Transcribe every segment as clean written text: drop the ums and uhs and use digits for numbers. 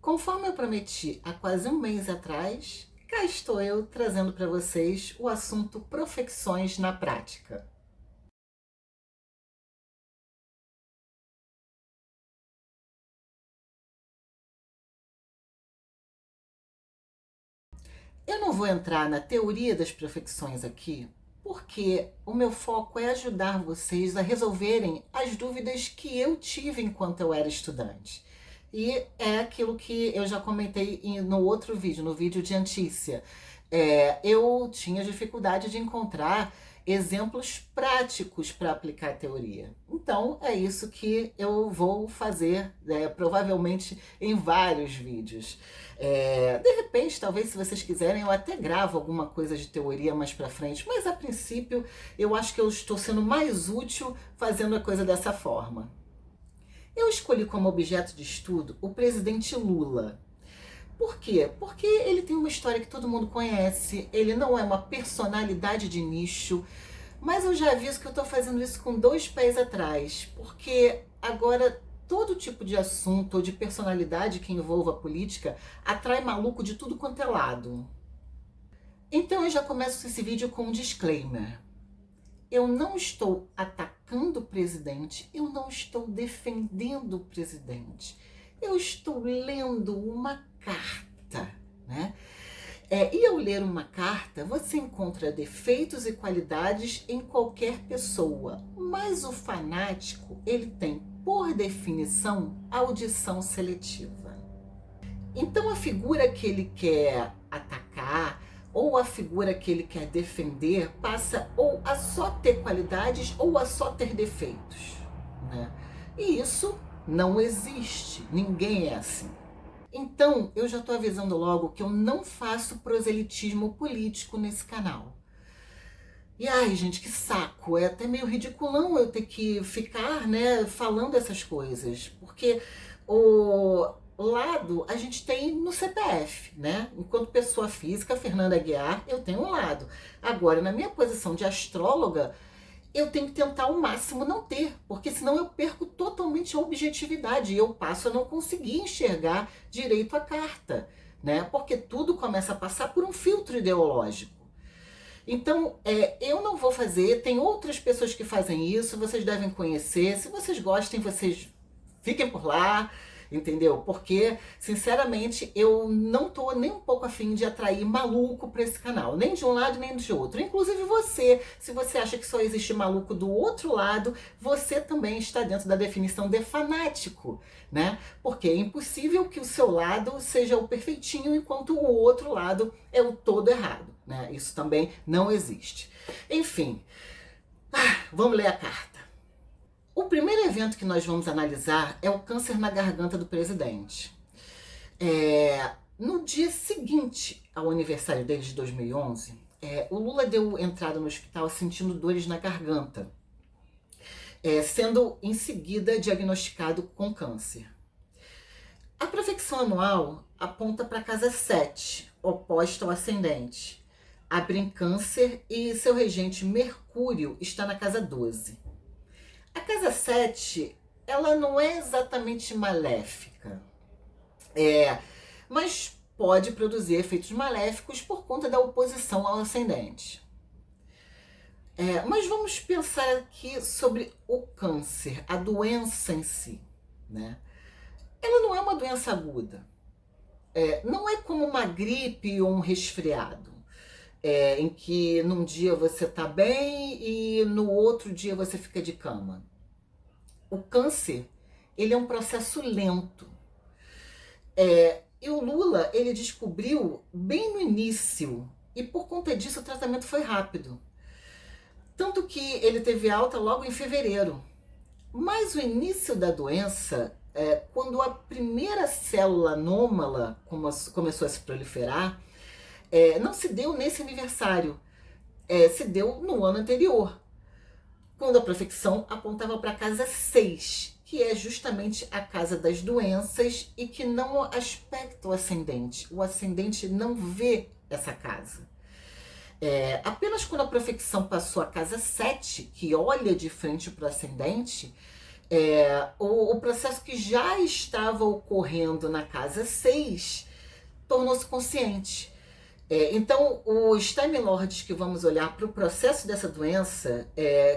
Conforme eu prometi há quase um mês atrás, cá estou eu trazendo para vocês o assunto profecções na prática. Eu não vou entrar na teoria das profecções aqui, porque o meu foco é ajudar vocês a resolverem as dúvidas que eu tive enquanto eu era estudante. E é aquilo que eu já comentei no outro vídeo, no vídeo de Antícia. Eu tinha dificuldade de encontrar exemplos práticos para aplicar a teoria. Então, é isso que eu vou fazer, provavelmente em vários vídeos. De repente, talvez, se vocês quiserem, eu até gravo alguma coisa de teoria mais para frente, mas a princípio, eu acho que eu estou sendo mais útil fazendo a coisa dessa forma. Eu escolhi como objeto de estudo o presidente Lula. Por quê? Porque ele tem uma história que todo mundo conhece, ele não é uma personalidade de nicho, mas eu já aviso que eu estou fazendo isso com dois pés atrás, porque agora todo tipo de assunto ou de personalidade que envolva política atrai maluco de tudo quanto é lado. Então eu já começo esse vídeo com um disclaimer. Eu não estou atacando o presidente, eu não estou defendendo o presidente. Eu estou lendo uma carta, né? E ao ler uma carta, você encontra defeitos e qualidades em qualquer pessoa, mas o fanático, ele tem, por definição, audição seletiva. Então a figura que ele quer atacar, ou a figura que ele quer defender, passa ou a só ter qualidades ou a só ter defeitos, né? E isso não existe, ninguém é assim. Então, eu já estou avisando logo que eu não faço proselitismo político nesse canal. E ai, gente, que saco, é até meio ridiculão eu ter que ficar, né, falando essas coisas, porque o lado a gente tem no CPF, né? Enquanto pessoa física, Fernanda Aguiar, eu tenho um lado. Agora, na minha posição de astróloga, eu tenho que tentar ao máximo não ter, porque senão eu perco totalmente a objetividade e eu passo a não conseguir enxergar direito a carta, né? Porque tudo começa a passar por um filtro ideológico. Então, eu não vou fazer, tem outras pessoas que fazem isso, vocês devem conhecer, se vocês gostem, vocês fiquem por lá, entendeu? Porque, sinceramente, eu não tô nem um pouco afim de atrair maluco para esse canal, nem de um lado nem de outro. Inclusive você, se você acha que só existe maluco do outro lado, você também está dentro da definição de fanático, né? Porque é impossível que o seu lado seja o perfeitinho enquanto o outro lado é o todo errado, né? Isso também não existe. Enfim, vamos ler a carta. O primeiro evento que nós vamos analisar é o câncer na garganta do presidente. No dia seguinte ao aniversário dele de 2011, o Lula deu entrada no hospital sentindo dores na garganta, sendo em seguida diagnosticado com câncer. A profecção anual aponta para a casa 7, oposta ao ascendente. Abre em câncer e seu regente Mercúrio está na casa 12. A casa 7, ela não é exatamente maléfica, mas pode produzir efeitos maléficos por conta da oposição ao ascendente. Mas vamos pensar aqui sobre o câncer, a doença em si, né? Ela não é uma doença aguda, não é como uma gripe ou um resfriado, em que num dia você está bem e no outro dia você fica de cama. O câncer, ele é um processo lento. E o Lula, ele descobriu bem no início, e por conta disso o tratamento foi rápido. Tanto que ele teve alta logo em fevereiro. Mas o início da doença, quando a primeira célula anômala começou a se proliferar, não se deu nesse aniversário, se deu no ano anterior, quando a profecção apontava para a casa 6, que é justamente a casa das doenças e que não aspecta o ascendente. O ascendente não vê essa casa. Apenas quando a profecção passou a casa 7, que olha de frente para o ascendente, O processo que já estava ocorrendo na casa 6 tornou-se consciente. Então, os Time Lords que vamos olhar para o processo dessa doença,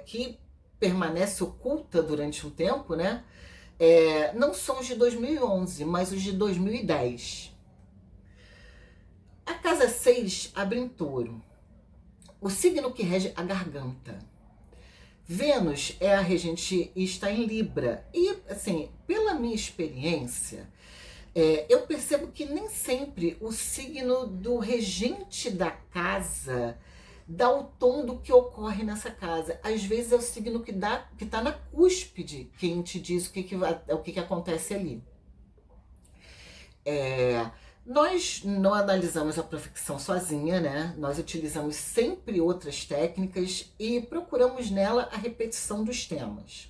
que permanece oculta durante um tempo, né? Não são os de 2011, mas os de 2010. A casa 6 abre em Touro, o signo que rege a garganta. Vênus é a regente e está em Libra. E, assim, pela minha experiência, eu percebo que nem sempre o signo do regente da casa dá o tom do que ocorre nessa casa. Às vezes é o signo que está na cúspide quem te diz o que acontece ali. Nós não analisamos a profecção sozinha, né? Nós utilizamos sempre outras técnicas e procuramos nela a repetição dos temas.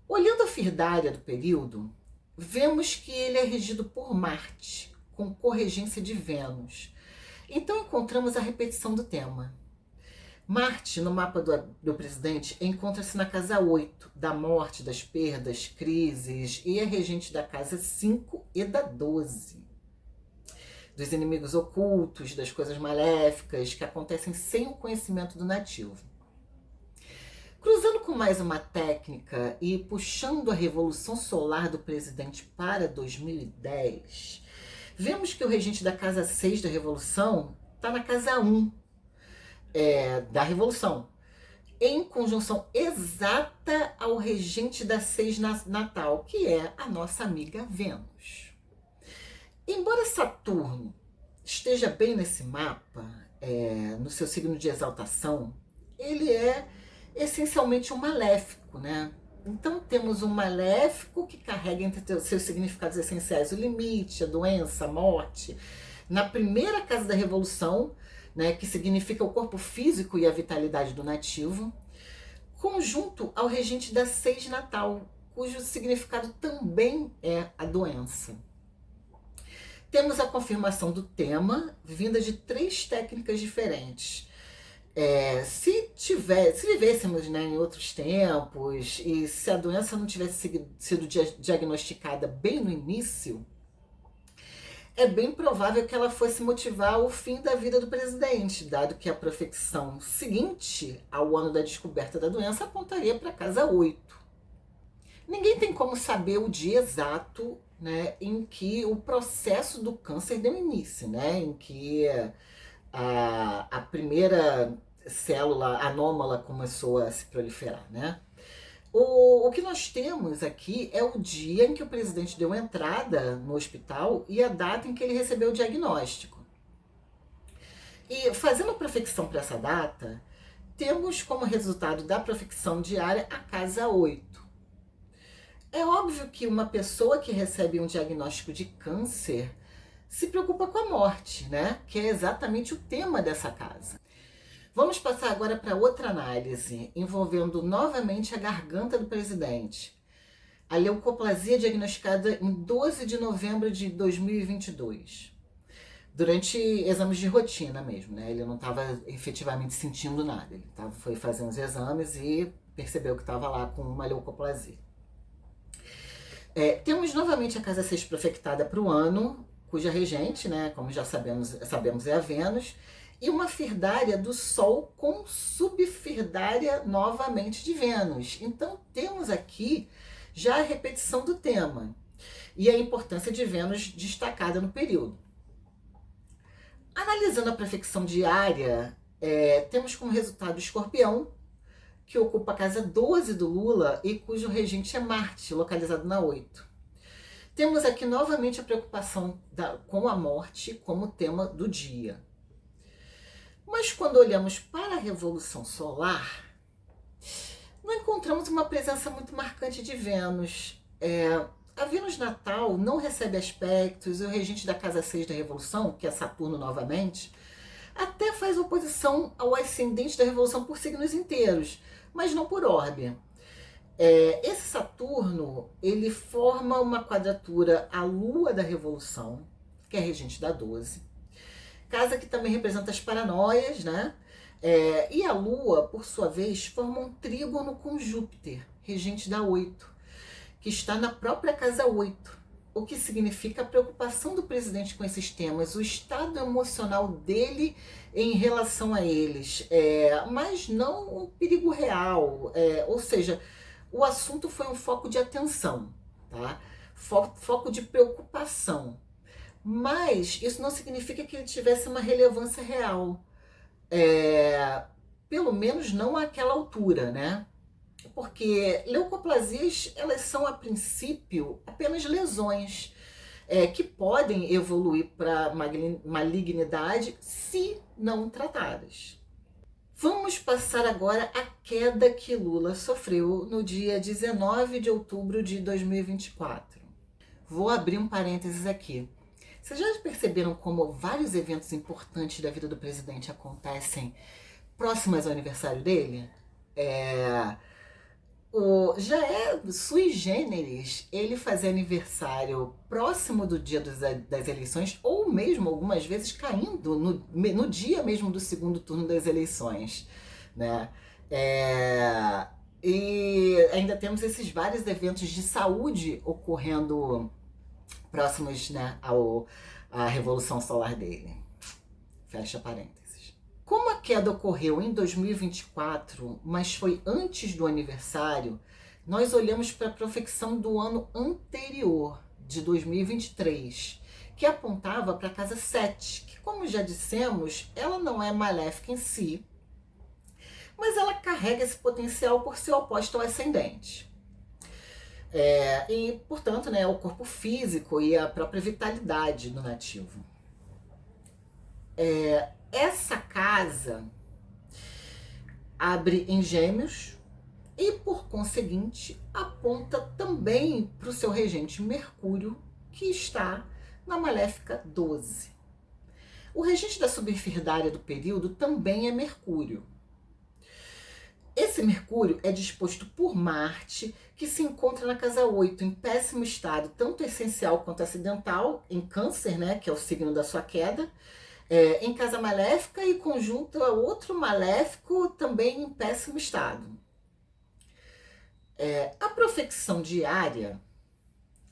Olhando a firdária do período, vemos que ele é regido por Marte, com corregência de Vênus. Então encontramos a repetição do tema. Marte, no mapa do presidente, encontra-se na casa 8, da morte, das perdas, crises, e é regente da casa 5 e da 12. Dos inimigos ocultos, das coisas maléficas que acontecem sem o conhecimento do nativo. Cruzando com mais uma técnica e puxando a revolução solar do presidente para 2010, vemos que o regente da casa 6 da revolução está na casa 1 da revolução, em conjunção exata ao regente da 6 natal, que é a nossa amiga Vênus. Embora Saturno esteja bem nesse mapa, no seu signo de exaltação, ele é essencialmente um maléfico, né? Então temos um maléfico que carrega entre seus significados essenciais o limite, a doença, a morte. Na primeira casa da revolução, né, que significa o corpo físico e a vitalidade do nativo, conjunto ao regente da 6 natal, cujo significado também é a doença. Temos a confirmação do tema, vinda de 3 técnicas diferentes. Se vivêssemos, né, em outros tempos e se a doença não tivesse sido diagnosticada bem no início, é bem provável que ela fosse motivar o fim da vida do presidente, dado que a profecção seguinte ao ano da descoberta da doença apontaria para a casa 8. Ninguém tem como saber o dia exato, né, em que o processo do câncer deu início, né, em que a primeira célula anômala começou a se proliferar, né? O que nós temos aqui é o dia em que o presidente deu entrada no hospital e a data em que ele recebeu o diagnóstico. E fazendo a profecção para essa data, temos como resultado da profecção diária a casa 8. É óbvio que uma pessoa que recebe um diagnóstico de câncer se preocupa com a morte, né? Que é exatamente o tema dessa casa. Vamos passar agora para outra análise, envolvendo novamente a garganta do presidente. A leucoplasia diagnosticada em 12 de novembro de 2022. Durante exames de rotina mesmo, né? Ele não estava efetivamente sentindo nada. Ele foi fazer uns exames e percebeu que estava lá com uma leucoplasia. Temos novamente a casa 6 profectada para o ano, cuja regente, né, como já sabemos é a Vênus, e uma firdária do Sol com subfirdária novamente de Vênus. Então temos aqui já a repetição do tema e a importância de Vênus destacada no período. Analisando a profecção diária, temos como resultado o Escorpião, que ocupa a casa 12 do Lula e cujo regente é Marte, localizado na 8. Temos aqui novamente a preocupação com a morte como tema do dia. Mas quando olhamos para a Revolução Solar, não encontramos uma presença muito marcante de Vênus. A Vênus natal não recebe aspectos, e o regente da casa 6 da Revolução, que é Saturno novamente, até faz oposição ao ascendente da Revolução por signos inteiros, mas não por orbe. Esse Saturno, ele forma uma quadratura à Lua da Revolução, que é regente da 12, casa que também representa as paranoias, né? E a Lua, por sua vez, forma um trígono com Júpiter, regente da 8, que está na própria casa 8, o que significa a preocupação do presidente com esses temas, o estado emocional dele em relação a eles, mas não um perigo real, ou seja, o assunto foi um foco de atenção, tá? Foco de preocupação, mas isso não significa que ele tivesse uma relevância real, pelo menos não àquela altura, né? Porque leucoplasias, elas são a princípio apenas lesões que podem evoluir para malignidade se não tratadas. Vamos passar agora a queda que Lula sofreu no dia 19 de outubro de 2024. Vou abrir um parênteses aqui. Vocês já perceberam como vários eventos importantes da vida do presidente acontecem próximos ao aniversário dele? Já é sui generis ele fazer aniversário próximo do dia das eleições, ou mesmo algumas vezes caindo no dia mesmo do segundo turno das eleições, né? E ainda temos esses vários eventos de saúde ocorrendo próximos, né, à revolução solar dele. Fecha parênteses. Como a queda ocorreu em 2024, mas foi antes do aniversário, nós olhamos para a profecção do ano anterior, de 2023, que apontava para a casa 7, que, como já dissemos, ela não é maléfica em si, mas ela carrega esse potencial por ser oposta ao ascendente. E, portanto, né, o corpo físico e a própria vitalidade do nativo. Essa casa abre em Gêmeos e, por conseguinte, aponta também para o seu regente Mercúrio, que está na Maléfica 12. O regente da subinferdária do período também é Mercúrio. Esse Mercúrio é disposto por Marte, que se encontra na casa 8, em péssimo estado, tanto essencial quanto acidental, em Câncer, né, que é o signo da sua queda, em casa maléfica e conjunto a outro maléfico também em péssimo estado. A profecção diária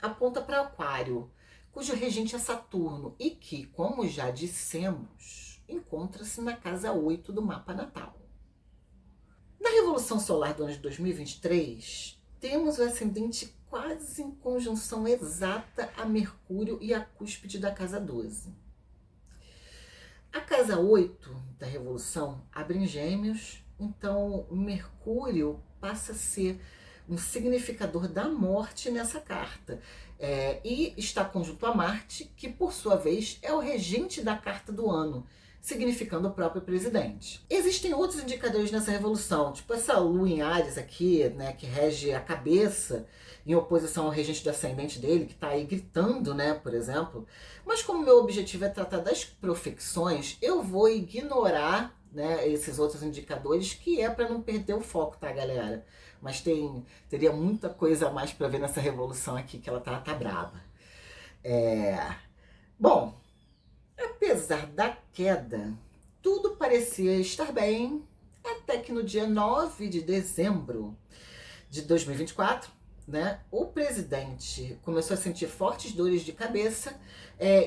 aponta para Aquário, cujo regente é Saturno e que, como já dissemos, encontra-se na casa 8 do mapa natal. Na Revolução Solar do ano de 2023, temos o ascendente quase em conjunção exata a Mercúrio e a cúspide da casa 12. A casa 8 da Revolução abre em Gêmeos, então Mercúrio passa a ser um significador da morte nessa carta. E está conjunto a Marte, que por sua vez é o regente da carta do ano, significando o próprio presidente. Existem outros indicadores nessa revolução, tipo essa lua em Áries aqui, né, que rege a cabeça, em oposição ao regente do ascendente dele, que está aí gritando, né, por exemplo. Mas como meu objetivo é tratar das profecções, eu vou ignorar, né, esses outros indicadores, que é para não perder o foco, tá, galera? Mas teria muita coisa a mais para ver nessa revolução aqui, que ela tá braba. Bom, apesar da queda, tudo parecia estar bem, até que no dia 9 de dezembro de 2024, né, o presidente começou a sentir fortes dores de cabeça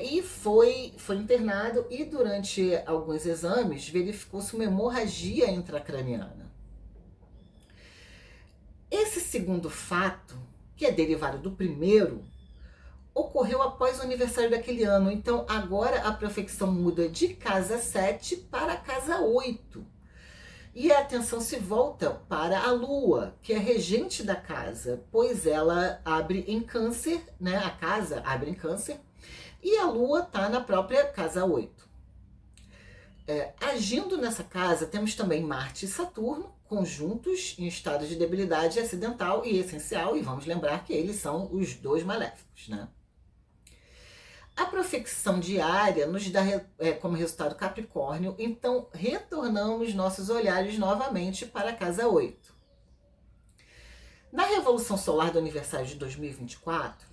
e foi internado, e durante alguns exames verificou-se uma hemorragia intracraniana. Esse segundo fato, que é derivado do primeiro, ocorreu após o aniversário daquele ano. Então agora a profecção muda de casa 7 para casa 8. E a atenção se volta para a Lua, que é regente da casa, pois ela abre em Câncer, né? A casa abre em Câncer, e a Lua está na própria casa 8. Agindo nessa casa, temos também Marte e Saturno, conjuntos em estado de debilidade acidental e essencial, e vamos lembrar que eles são os dois maléficos, né? A profecção diária nos dá como resultado Capricórnio, então retornamos nossos olhares novamente para a casa 8. Na Revolução Solar do aniversário de 2024,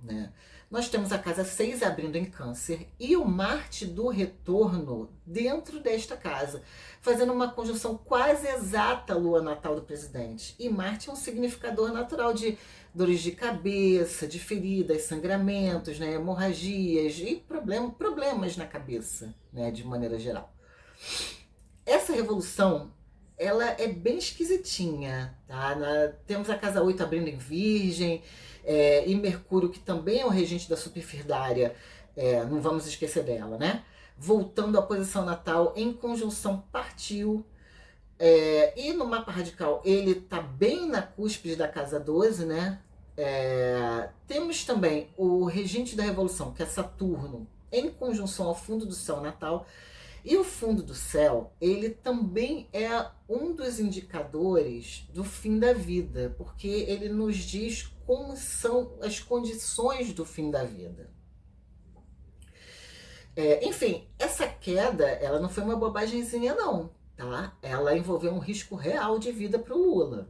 né, Nós temos a casa 6 abrindo em Câncer e o Marte do retorno dentro desta casa, fazendo uma conjunção quase exata à lua natal do presidente. E Marte é um significador natural de dores de cabeça, de feridas, sangramentos, né, hemorragias e problemas na cabeça, né, de maneira geral. Essa revolução, ela é bem esquisitinha, tá? Temos a casa 8 abrindo em Virgem, e Mercúrio, que também é o regente da superfirdária, não vamos esquecer dela, né? Voltando à posição natal em conjunção partiu, e no mapa radical ele tá bem na cúspide da casa 12, né? Temos também o regente da revolução, que é Saturno, em conjunção ao fundo do céu natal. E o fundo do céu, ele também é um dos indicadores do fim da vida, porque ele nos diz como são as condições do fim da vida. Enfim, essa queda, ela não foi uma bobagemzinha não, tá? Ela envolveu um risco real de vida para o Lula.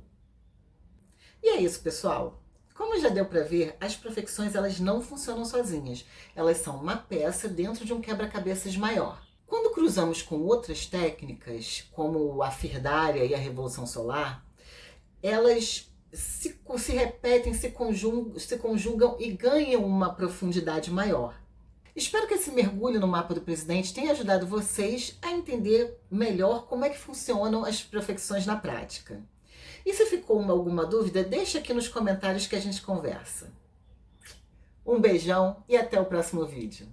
E é isso, pessoal. Como já deu para ver, as profecções elas não funcionam sozinhas. Elas são uma peça dentro de um quebra-cabeças maior. Quando cruzamos com outras técnicas, como a Firdária e a Revolução Solar, elas se repetem, se conjugam e ganham uma profundidade maior. Espero que esse mergulho no mapa do presidente tenha ajudado vocês a entender melhor como é que funcionam as profecções na prática. E se ficou alguma dúvida, deixa aqui nos comentários que a gente conversa. Um beijão e até o próximo vídeo.